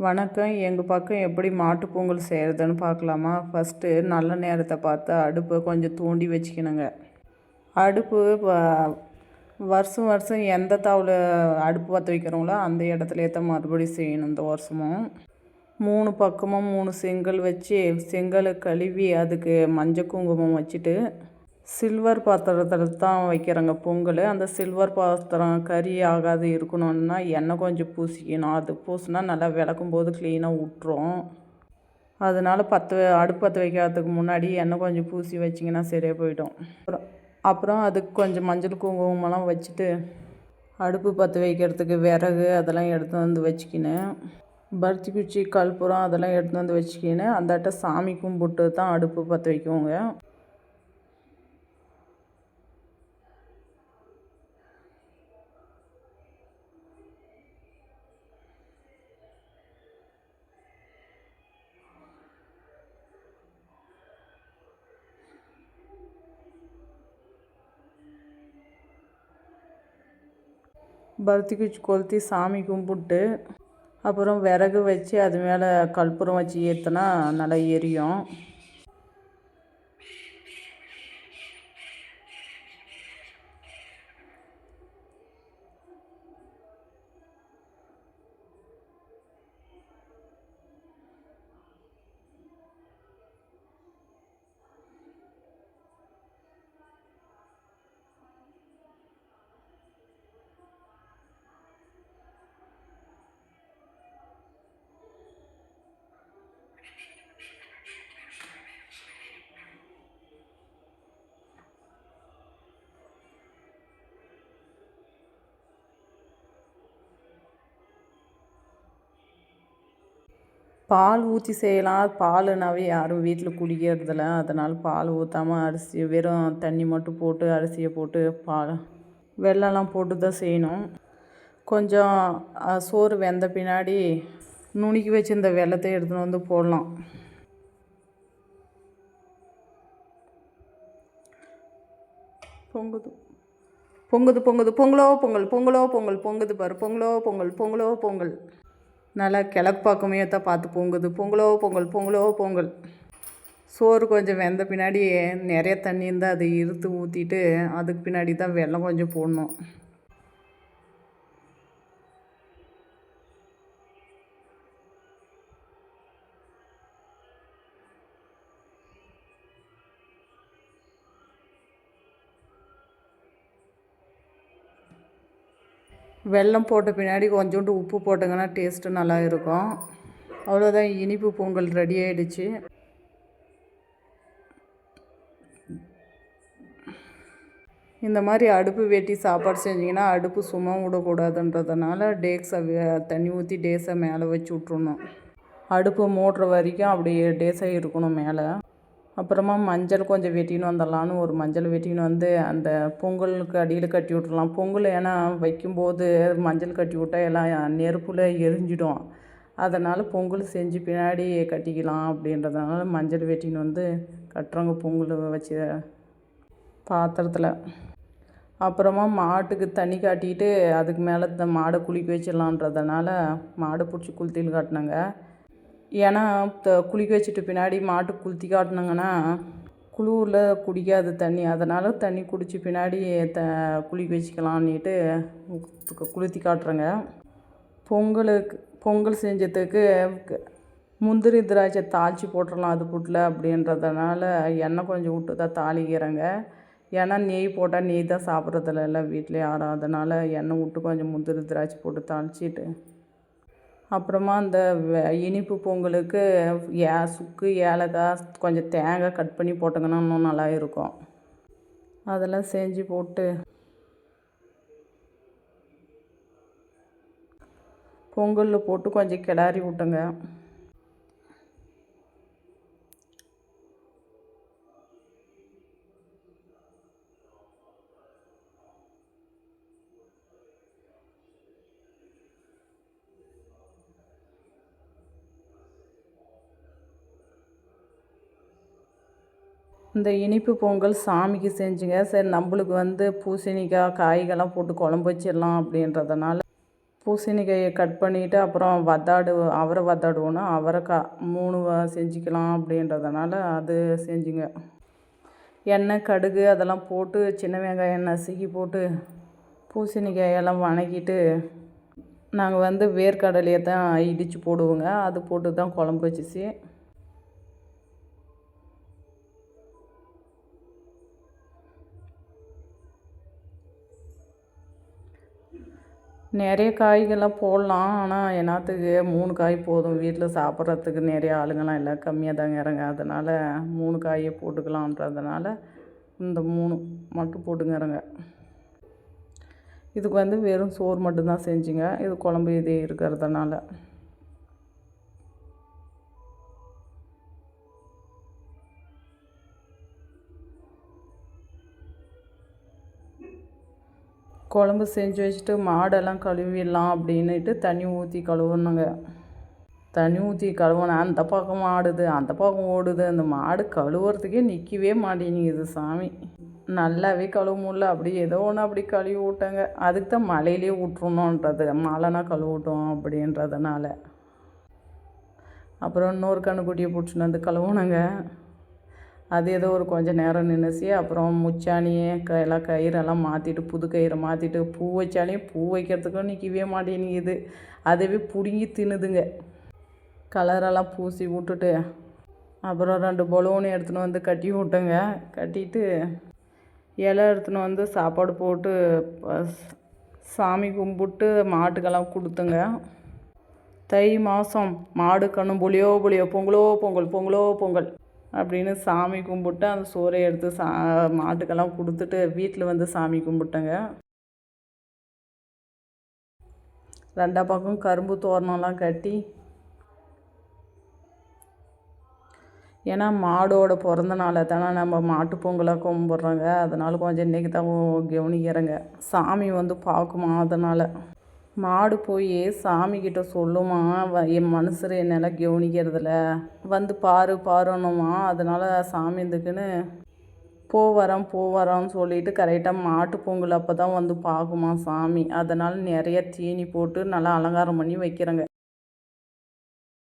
வணக்கம். எங்கள் பக்கம் எப்படி மாட்டுப் பொங்கல் செய்கிறதுன்னு பார்க்கலாமா? ஃபஸ்ட்டு நல்ல நேரத்தை பார்த்து அடுப்பை கொஞ்சம் தூண்டி வச்சுக்கணுங்க. அடுப்பு வருஷம் வருஷம் எந்த தாவில் அடுப்பு பற்ற வைக்கிறோங்களோ அந்த இடத்துல தான் மறுபடியும் செய்யணும். இந்த வருஷமும் 3 பக்கமும் 3 செங்கல் வச்சு செங்கலை கழுவி அதுக்கு மஞ்சள் குங்குமம் வச்சுட்டு சில்வர் பாத்திரத்தில் தான் வைக்கிறேங்க பொங்கல். அந்த சில்வர் பாத்திரம் கறி ஆகாது இருக்கணும்னா எண்ணெய் கொஞ்சம் பூசிக்கணும். அது பூசினா நல்லா விளக்கும் போது க்ளீனாக விட்டுரும். அதனால் அடுப்பு பற்ற வைக்கிறதுக்கு முன்னாடி எண்ணெய் கொஞ்சம் பூசி வச்சிங்கன்னா சரியாக போயிடும். அப்புறம் அதுக்கு கொஞ்சம் மஞ்சள் குங்குமம்லாம் வச்சுட்டு அடுப்பு பற்ற வைக்கிறதுக்கு விறகு அதெல்லாம் எடுத்து வந்து வச்சுக்கினேன். பருத்தி குச்சி கற்பூரம் அதெல்லாம் எடுத்து வந்து வச்சுக்கினேன். அந்தாட்ட சாமி கும்பிட்டு தான் அடுப்பு பற்ற வைக்குவோங்க. பருத்தி குச்சி கொளுத்தி சாமி கும்பிட்டு அப்புறம் விறகு வச்சு அது மேலே கற்பூரம் வச்சு ஏற்றினா நல்லா எரியும். பால் ஊற்றி செய்யலாம். பாலுனாவே யாரும் வீட்டில் குடிக்கிறதில்ல. அதனால் பால் ஊற்றாமல் அரிசி வெறும் தண்ணி மட்டும் போட்டு அரிசியை போட்டு வெல்லம்லாம் போட்டு தான் செய்யணும். கொஞ்சம் சோறு வெந்த பின்னாடி நுணுக்கி வச்சு இந்த வெல்லத்தை எடுத்துன்னு வந்து போடலாம். பொங்குது பொங்குது பொங்குது பொங்கலோ பொங்கல் பொங்கலோ பொங்கல் பொங்குது பாரு பொங்கலோ பொங்கல் பொங்கலோ பொங்கல். நல்லா கிழக்கு பக்கமே தான் பார்த்து பொங்குது பொங்கலோ பொங்கல் பொங்கலோ பொங்கல். சோறு கொஞ்சம் வெந்த பின்னாடி நிறைய தண்ணி இருந்தால் அதை இறுத்து ஊற்றிட்டு அதுக்கு பின்னாடி தான் வெல்லம் கொஞ்சம் போடணும். வெல்லம் போட்ட பின்னாடி கொஞ்சோண்டு உப்பு போட்டங்கன்னா டேஸ்ட்டு நல்லா இருக்கும். அவ்வளோதான், இனிப்பு பொங்கல் ரெடி ஆகிடுச்சு. இந்த மாதிரி அடுப்பு வெட்டி சாப்பாடு செஞ்சிங்கன்னா அடுப்பு சும்மா விடக்கூடாதுன்றதுனால தண்ணி ஊற்றி டேஸை மேலே வச்சு விட்ருணும். அடுப்பு மூடுற வரைக்கும் அப்படியே டேஸாக இருக்கணும் மேலே. அப்புறமா மஞ்சள் கொஞ்சம் வெட்டின்னு வந்துடலான்னு ஒரு மஞ்சள் வெட்டின்னு வந்து அந்த பொங்கலுக்கு அடியில் கட்டி விட்றலாம். பொங்கல் ஏன்னா வைக்கும்போது மஞ்சள் கட்டி விட்டால் எல்லாம் நெருப்பில் எரிஞ்சிடும். அதனால் பொங்கல் செஞ்சு பின்னாடி கட்டிக்கலாம் அப்படின்றதுனால மஞ்சள் வெட்டின்னு வந்து கட்டுறவங்க பொங்கல் வச்சு பாத்திரத்தில். அப்புறமா மாட்டுக்கு தண்ணி காட்டிட்டு அதுக்கு மேலே மாடை குளிக்க வச்சிடலான்றதுனால மாடை பிடிச்சி குளித்தியில் காட்டினாங்க. ஏன்னா குளிக்க வச்சுட்டு பின்னாடி மாட்டு குளித்தி காட்டினாங்கன்னா குளிரில் குடிக்காது தண்ணி. அதனால் தண்ணி குடித்து பின்னாடி குளிக்க வச்சுக்கலான்னுட்டு குளித்தி காட்டுறேங்க. பொங்கல் செஞ்சதுக்கு முந்திரி திராட்சை தாளித்து போட்டுடலாம் அது புட்டில் அப்படின்றதுனால எண்ணெய் கொஞ்சம் விட்டு தான் தாளிக்கிறேங்க. ஏன்னா நெய் போட்டால் நெய் தான் சாப்பிட்றதில்ல எல்லாம் வீட்டில் யாரும். அதனால் எண்ணெய் விட்டு கொஞ்சம் முந்திரி திராட்சை போட்டு தாளிச்சிட்டு அப்புறமா அந்த இனிப்பு பொங்கலுக்கு சுக்கு ஏலக்காய் கொஞ்சம் தேங்காய் கட் பண்ணி போட்டோங்கன்னா இன்னும் நல்லா இருக்கும். அதெல்லாம் செஞ்சு போட்டு பொங்கலில் போட்டு கொஞ்சம் கிளறி விட்டுங்க. இந்த இனிப்பு பொங்கல் சாமிக்கு செஞ்சுங்க. சரி நம்மளுக்கு பூசணிக்காய் காய்கள்லாம் போட்டு குழம்பு வச்சிடலாம் அப்படின்றதுனால பூசணிக்காயை கட் பண்ணிவிட்டு அப்புறம் அவரை வத்தாடுவோன்னா அவரைக்காய் 3 செஞ்சுக்கலாம் அப்படின்றதுனால அது செஞ்சுங்க. எண்ணெய் கடுகு அதெல்லாம் போட்டு சின்ன வெங்காயம் நசுக்கி போட்டு பூசணிக்காயெல்லாம் வணக்கிட்டு நாங்கள் வேர்க்கடலையை தான் இடித்து போடுவோங்க. அது போட்டு தான் குழம்பு வச்சிச்சு. நிறைய காய்கள்லாம் போடலாம். ஆனால் என்னத்துக்கு 3 காய் போதும். வீட்டில் சாப்பிட்றதுக்கு நிறைய ஆளுங்கள்லாம் இல்லை, கம்மியாக தாங்க இறங்க. அதனால் 3 காயே போட்டுக்கலான்றதுனால இந்த 3 மட்டும் போட்டுங்கிறங்க. இதுக்கு வெறும் சோறு மட்டும்தான் செஞ்சுங்க. இது குழம்பு இதே இருக்கிறதுனால. குழம்பு செஞ்சு வச்சுட்டு மாடெல்லாம் கழுவிடலாம் அப்படின்னுட்டு தண்ணி ஊற்றி கழுவுணுங்க. தண்ணி ஊற்றி கழுவுனா அந்த பக்கம் ஆடுது, அந்த பக்கம் ஓடுது. அந்த மாடு கழுவுறதுக்கே நிற்கவே மாட்டேங்குது சாமி. நல்லாவே கழுவ முடியல. அப்படி ஏதோ ஒன்று அப்படி கழுவி விட்டேங்க. அதுக்கு தான் மழையிலே விட்ருணுன்றது, மழைனா கழுவட்டும் அப்படின்றதுனால. அப்புறம் இன்னொரு கன்றுக்குட்டியை பிடிச்சின்னு கழுவுனங்க. அது ஏதோ ஒரு கொஞ்சம் நேரம் நின்றுச்சு. அப்புறம் முச்சாணியை எல்லாம் கயிறெல்லாம் மாற்றிட்டு புது கயிறை மாற்றிட்டு பூ வச்சாலையும் பூ வைக்கிறதுக்கும் நிற்கவே மாட்டேங்குது. அதுவே பிடுங்கி தின்னுதுங்க. கலரெல்லாம் பூசி விட்டுட்டு அப்புறம் 2 பலூனை எடுத்துன்னு கட்டி விட்டேங்க. கட்டிட்டு இலை எடுத்துன்னு சாப்பாடு போட்டு சாமி கும்பிட்டு மாட்டுக்கெல்லாம் கொடுத்துங்க. தை மாதம் மாடு கண்ணும் பொலியோ பொலியோ பொங்கலோ பொங்கல் பொங்கலோ பொங்கல் அப்படின்னு சாமி கும்பிட்டு அந்த சோறை எடுத்து மாட்டுக்கெல்லாம் கொடுத்துட்டு வீட்டில் சாமி கும்பிட்டேங்க. 2 பக்கம் கரும்பு தோரணம்லாம் கட்டி, ஏன்னா மாடோட பிறந்த நாளை தானே நம்ம மாட்டு பொங்கலாக கும்பிட்றோங்க. அதனால் கொஞ்சம் இன்றைக்கி தான் கவனிக்கிறேங்க. சாமி பார்க்குமா, அதனால் மாடு போய் சாமிக்கிட்ட சொல்லுமா, என் மனுஷர் என்னெல்லாம் கவனிக்கிறதில்ல, பாருன்னுமா. அதனால் சாமி இதுக்குன்னு போவரான்னு சொல்லிட்டு கரெக்டாக மாட்டு பொங்கல் அப்போ தான் பார்க்குமா சாமி. அதனால் நிறைய தீனி போட்டு நல்லா அலங்காரம் பண்ணி வைக்கிறேங்க.